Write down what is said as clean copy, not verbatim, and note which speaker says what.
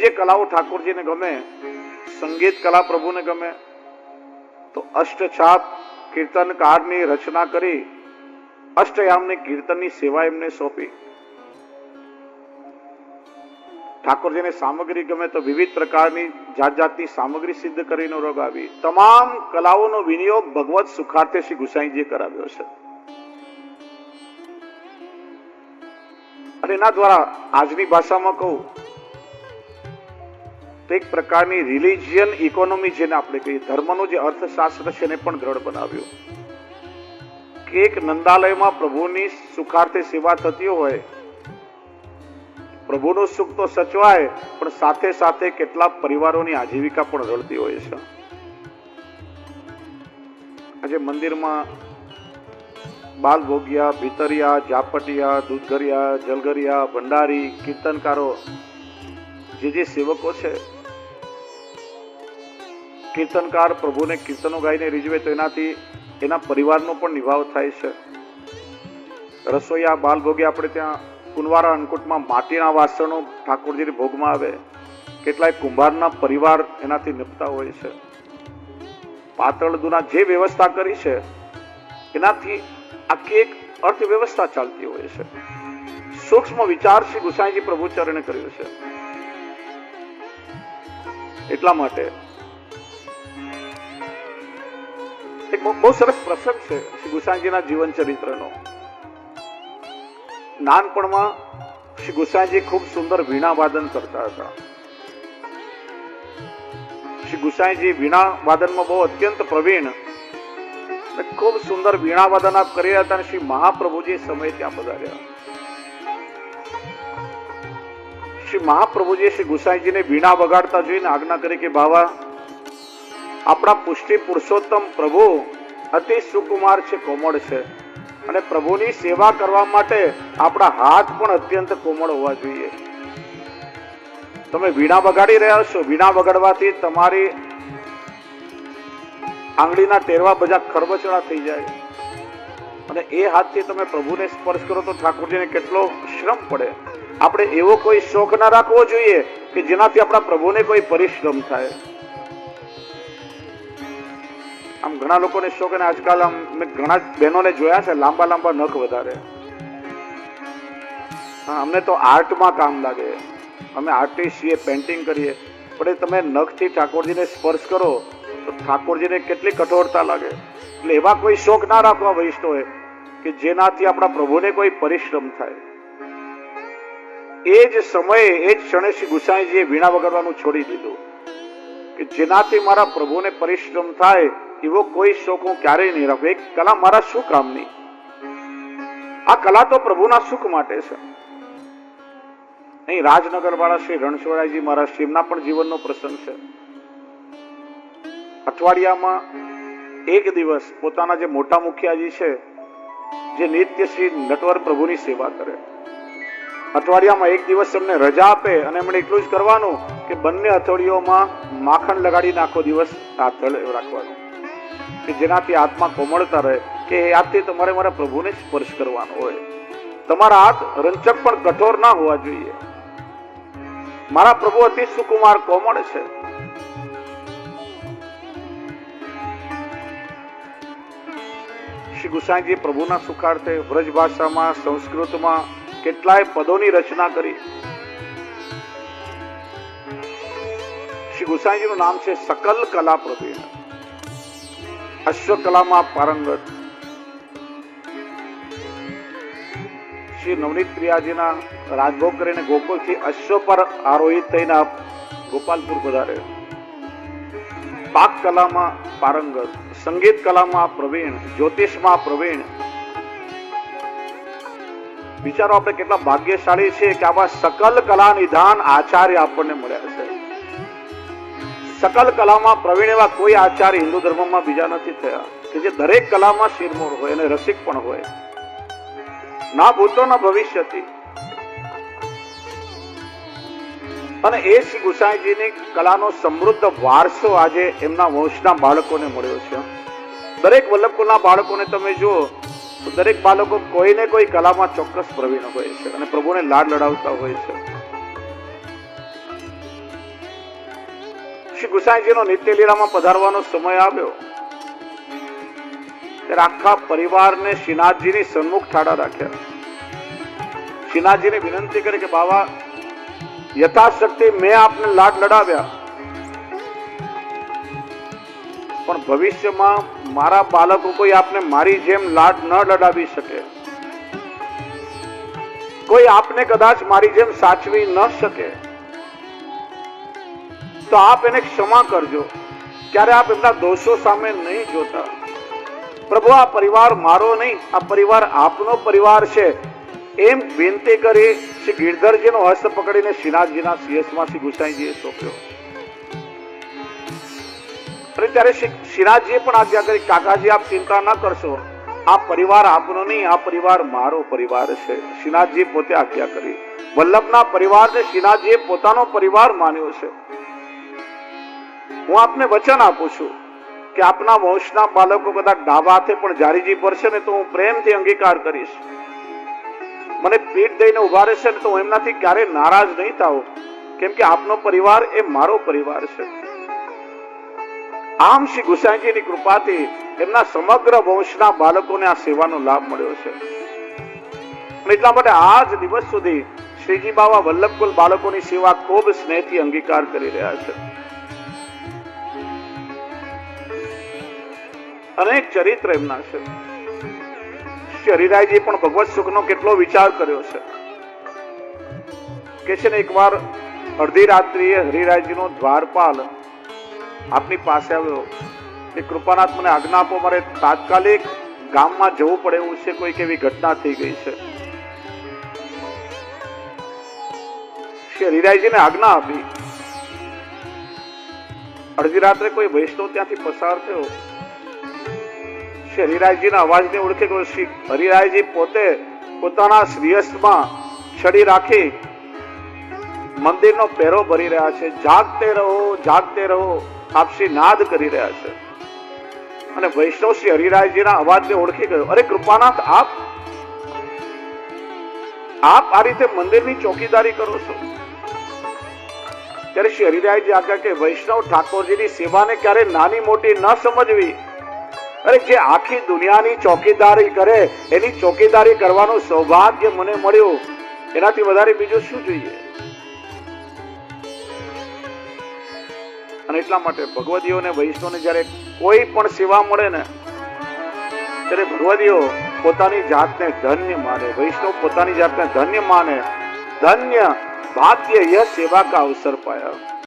Speaker 1: જે કલાઓ ઠાકોરજીને ગમે, સંગીત કલા પ્રભુને ગમે, તો અષ્ટછાપ કીર્તનકારની રચના કરી અષ્ટયામની કીર્તનની સેવા એમને સોંપી. ઠાકોરજીને સામગ્રી ગમે તો વિવિધ પ્રકારની જાત જાતની સામગ્રી સિદ્ધ કરીને રોગાવી. તમામ કલાઓનો વિનિયોગ ભગવત સુખાર્થે શ્રી ગુસાઈજીએ કરાવ્યો છે. અને એના દ્વારા આજની ભાષામાં કહું તો એક પ્રકારની રિલિજિયન ઇકોનોમી જેને આપણે કહીએ, ધર્મનું જે અર્થશાસ્ત્ર છે એને પણ દ્રઢ બનાવ્યું. કે એક નંદાલયમાં પ્રભુની સુખાર્થે સેવા થતી હોય, પ્રભુનું સુખ તો સચવાય, પણ સાથે સાથે કેટલાક પરિવારોની આજીવિકા પણ રળતી હોય છે. આજે મંદિરમાં બાલભોગિયા, ભીતરિયા, જાપટિયા, દૂધગરિયા, જલગરિયા, ભંડારી, કીર્તનકારો, જે સેવકો છે, કીર્તનકાર પ્રભુને કીર્તનો ગાઈને રીઝવે તો એનાથી એના પરિવારનો પણ નિભાવ થાય છે. રસોઈયા, બાલભોગિયા, આપણે ત્યાં કુંવારા અન્નકૂટમાં માટીના વાસણો ઠાકોરજીની ભોગમાં આવે, કેટલાય કુંભારના પરિવાર એનાથી નિપતા હોય છે. પાતળદુના જે વ્યવસ્થા કરી છે એનાથી આખી એક અર્થવ્યવસ્થા ચાલતી હોય છે. સૂક્ષ્મ વિચાર શ્રી ગુસાઈજી પ્રભુ ચરણે કર્યો છે. એટલા માટે એક બહુ સરસ પ્રસંગ છે શ્રી ગુસાઈજીના જીવન ચરિત્રનો. નાનપણમાં શ્રી ગુસાઈજી ખૂબ સુંદર વીણા વાદન કરતા હતા. શ્રી ગુસાઈજી વીણા વાદનમાં બહુ અત્યંત પ્રવીણ, ખૂબ સુંદર વીણા વાદન આપ કરી રહ્યા હતા. અને શ્રી મહાપ્રભુજી સમય ત્યાં પધાર્યા. શ્રી મહાપ્રભુજીએ શ્રી ગુસાઈજીને વીણા વગાડતા જોઈને આજ્ઞા કરી કે બાવા, આપણા પુષ્ટિ પુરુષોત્તમ પ્રભુ અતિ સુકુમાર છે, કોમળ છે, અને પ્રભુની સેવા કરવા માટે આપણા હાથ પણ અત્યંત કોમળ હોવા જોઈએ. તમે વીણા વગાડી રહ્યા છો, વીણા વગાડવાથી તમારી આંગળીના ટેરવા બધા ખરબચડા થઈ જાય, અને એ હાથથી તમે પ્રભુને સ્પર્શ કરો તો ઠાકોરજીને કેટલો શ્રમ પડે. આપણે એવો કોઈ શોખ ના રાખવો જોઈએ કે જેનાથી આપણા પ્રભુને કોઈ પરિશ્રમ થાય. આમ ઘણા લોકોને શોખ, અને આજકાલ આમ મેં ઘણા બહેનોને જોયા છે લાંબા લાંબા નખ વધારે. અમને તો આર્ટમાં કામ લાગે, અમે આર્ટિસ્ટ છીએ, પેન્ટિંગ કરીએ, પણ તમે નખથી ઠાકોરજીને સ્પર્શ કરો તો ઠાકોરજીને કેટલી કઠોરતા લાગે. એટલે એવા કોઈ શોખ ના રાખવા વૈષ્ણવે કે જેનાથી આપણા પ્રભુને કોઈ પરિશ્રમ થાય. એ જ સમયે, એ જ ક્ષણે શ્રી ગુસાઈજીએ વીણા વગાડવાનું છોડી દીધું કે જેનાથી મારા પ્રભુને પરિશ્રમ થાય એવો કોઈ શોખ હું ક્યારેય નહીં રાખું. એક કલા મારા શું કામની? આ કલા તો પ્રભુના સુખ માટે છે. અહીં રાજનગર વાળા શ્રી રણછોડરાયજી મહારાજ, એમના પણ જીવનનો પ્રસંગ છે. અઠવાડિયામાં એક દિવસ પોતાના જે મોટા મુખિયાજી છે, જે નિત્ય શ્રી નટવર પ્રભુની સેવા કરે, અઠવાડિયામાં એક દિવસ એમને રજા આપે, અને એમણે એટલું જ કરવાનું કે બંને હથોડીઓમાં માખણ લગાડીને આખો દિવસ હાથ રાખવાનો, કે જેનાથી હાથમાં કોમળતા રહે, કે એ હાથથી તમારે મારા પ્રભુને સ્પર્શ કરવાનો હોય. તમારા હાથ રંચક પણ કઠોર ના હોવા જોઈએ. મારા પ્રભુ અતિ સુકુમાર કોમળ છે. શ્રી ગુસાઈજી પ્રભુના સુખાર્થે વ્રજ ભાષામાં, સંસ્કૃતમાં કેટલાય પદોની રચના કરી. શ્રી ગુસાઈજીનું નામ છે સકલ કલા પ્રવીણ. અશ્વકલામાં પારંગત. શ્રી નવનીત પ્રિયાજીના રાજભોગ કરીને ગોકુળથી અશ્વ પર આરોહિત થઈને ગોપાલપુર પધારે. પાક કલામાં પારંગત, સંગીત કલામાં પ્રવીણ, જ્યોતિષમાં પ્રવીણ. વિચારો આપણે કેટલા ભાગ્યશાળી છે કે આવા સકલ કલા નિધાન આચાર્ય આપણને મળ્યા છે. સકલ કલામાં પ્રવીણ એવા કોઈ આચાર્ય હિન્દુ ધર્મમાં બીજા નથી થયા કે જે દરેક કલામાં શિરમોર હોય અને રસિક પણ હોય. ના ભૂતો ના ભવિષ્યથી. અને એ શ્રી ગુસાઈજીની કલાનો સમૃદ્ધ વારસો આજે એમના વંશના બાળકોને મળ્યો છે. દરેક વલ્લભકુળના બાળકોને તમે જુઓ તો દરેક બાળકો કોઈને કોઈ કલામાં ચોક્કસ પ્રવીણ હોય છે અને પ્રભુને લાડ લડાવતા હોય છે. ગુસાઈજીનો નિત્ય લીલામાં પધારવાનો સમય આવ્યો ત્યારે આખા પરિવારને શ્રીનાથજીની સન્મુખ ઠાડા રાખ્યા. શ્રીનાથજીને વિનંતી કરી કે બાબા, યથાશક્તિ મેં આપને લાડ લડાવ્યા, પણ ભવિષ્યમાં મારા બાળકો કોઈ આપને મારી જેમ લાડ ન લડાવી શકે, કોઈ આપને કદાચ મારી જેમ સાચવી ન શકે, તો આપ એને ક્ષમા કરજો. ક્યારે આપ એમના દોષો સામે નહીં જોતા. પ્રભુ, આ પરિવાર મારો નહીં, આ પરિવાર આપનો પરિવાર છે એમ વિનંતી કરી શ્રી ગિરધરજીનો હસ્ત પકડીને શ્રીનાથજીના સીએસમાં શ્રી ગુસાઈજીએ સોંપ્યો. અને ત્યારે શ્રીનાથજીએ પણ આજ્ઞા કરી, કાકાજી આપ ચિંતા ન કરશો, આ પરિવાર આપનો નહીં, આ પરિવાર મારો પરિવાર છે. શ્રીનાથજી પોતે આજ્ઞા કરી. વલ્લભના પરિવારને શ્રીનાથજીએ પોતાનો પરિવાર માન્યો છે. હું આપને વચન આપું છું કે આપના વંશના બાળકો કદાચ ડાબા હાથે પણ જારીજી ભરશે ને તો હું પ્રેમથી અંગીકાર કરીશ. મને પીઠ દઈને ઉભા રહેશે ને તો હું એમનાથી ક્યારે નારાજ નહીં થાઉં, કેમ કે આપનો પરિવાર એ મારો પરિવાર છે. આમ શ્રી ગુસાઈજીની કૃપાથી એમના સમગ્ર વંશના બાળકોને આ સેવાનો લાભ મળ્યો છે. એટલા માટે આજ દિવસ સુધી શ્રીજી બાવા વલ્લભકુલ બાળકોની સેવા ખૂબ સ્નેહથી અંગીકાર કરી રહ્યા છે. અનેક ચરિત્ર એમના છે. શ્રી હરિરાયજી પણ ભગવત સુખનો કેટલો વિચાર કર્યો છે કે છે ને, એકવાર અડધી રાત્રિએ હરિરાયજીનો દ્વારપાલ આપની પાસે આવ્યો કે કૃપાનાથ મને આજ્ઞા આપો, મારે તાત્કાલિક ગામમાં જવું પડે એવું છે, કોઈક એવી ઘટના થઈ ગઈ છે. શ્રી હરિરાયજીને આજ્ઞા આપી. અડધી રાત્રે કોઈ વૈષ્ણવ ત્યાંથી પસાર થયો. શ્રી હરિરાયજીના અવાજને ઓળખે કે શ્રી હરિરાયજી પોતે પોતાના શ્રીયસ્તમાં છડી રાખી મંદિરનો પહેરો ભરી રહ્યા છે. જાગતે રહો, જાગતે રહો, આપ શ્રી નાદ કરી રહ્યા છે. અને વૈષ્ણવ શ્રી હરિરાયજીના અવાજને ઓળખી ગયો. અરે કૃપાનાથ, આપ આ રીતે મંદિરની ચોકીદારી કરો છો? ત્યારે શ્રી હરિરાયજી આગળ કે વૈષ્ણવ ઠાકોરજીની સેવાને ક્યારે નાની મોટી ન સમજવી. અરે જે આખી દુનિયાની ચોકીદારી કરે એની ચોકીદારી કરવાનું સૌભાગ્ય મને મળ્યું, એનાથી વધારે બીજું શું જોઈએ? અને એટલા માટે ભગવદીઓને વૈષ્ણવને જ્યારે કોઈ પણ સેવા મળે ને ત્યારે ભગવદીઓ પોતાની જાતને ધન્ય માને, વૈષ્ણવ પોતાની જાતને ધન્ય માને. ધન્ય ભાગ્ય યહ સેવા કા અવસર પાયા.